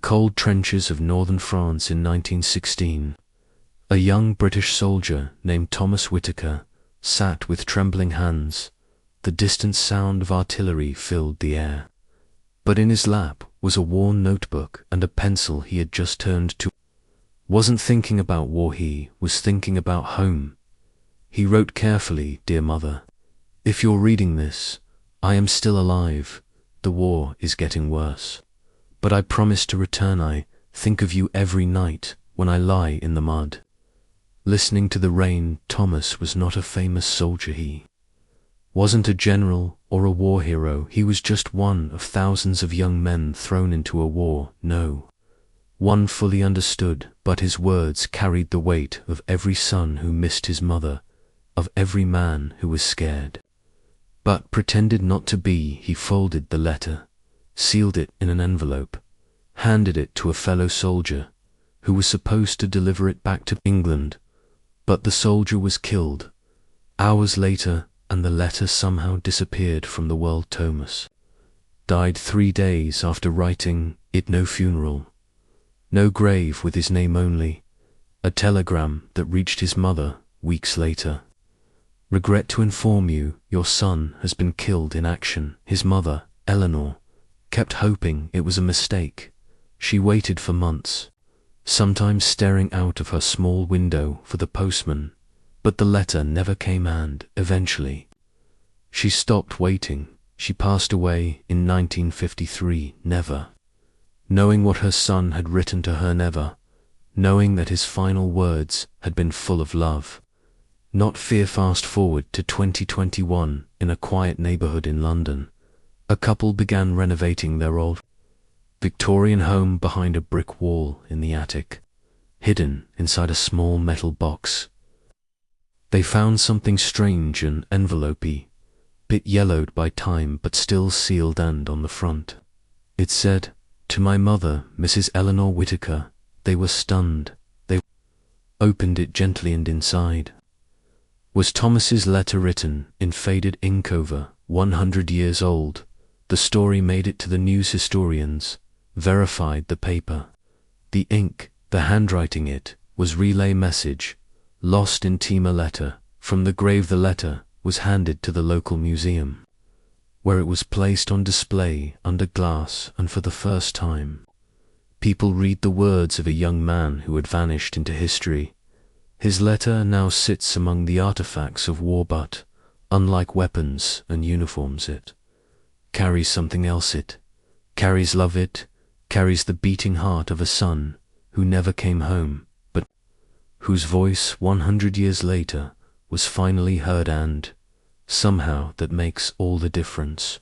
cold trenches of northern France in 1916, a young British soldier named Thomas Whitaker sat with trembling hands. The distant sound of artillery filled the air. But in his lap was a worn notebook and a pencil he had just turned to. Wasn't thinking about war, he was thinking about home. He wrote carefully, "Dear Mother, if you're reading this, I am still alive. The war is getting worse. But I promise to return. I think of you every night when I lie in the mud." Listening to the rain, Thomas was not a famous soldier. He wasn't a general or a war hero. He was just one of thousands of young men thrown into a war no one fully understood, but his words carried the weight of every son who missed his mother, of every man who was scared, but pretended not to be. He folded the letter, sealed it in an envelope, handed it to a fellow soldier, who was supposed to deliver it back to England. But the soldier was killed hours later, and the letter somehow disappeared from the world. Thomas died 3 days after writing it. No funeral, no grave with his name, only a telegram that reached his mother weeks later. "Regret to inform you, your son has been killed in action." His mother, Eleanor, kept hoping it was a mistake. She waited for months, sometimes staring out of her small window for the postman, but the letter never came, and eventually she stopped waiting. She passed away in 1953, never knowing what her son had written to her, never knowing that his final words had been full of love, not fear. Fast forward to 2021, in a quiet neighborhood in London, a couple began renovating their old Victorian home. Behind a brick wall in the attic, hidden inside a small metal box, they found something strange, an envelope-y, bit yellowed by time but still sealed, and on the front it said, "To my mother, Mrs. Eleanor Whitaker." They were stunned. They opened it gently, and inside was Thomas's letter, written in faded ink, over 100 years old. The story made it to the news. Historians verified the paper, the ink, the handwriting. It was relay message, lost in Tima letter from the grave. The letter was handed to the local museum, where it was placed on display under glass, and for the first time, people read the words of a young man who had vanished into history. His letter now sits among the artifacts of war, but unlike weapons and uniforms, it carries something else. It carries love. It carries the beating heart of a son who never came home, but whose voice 100 years later was finally heard, and somehow that makes all the difference.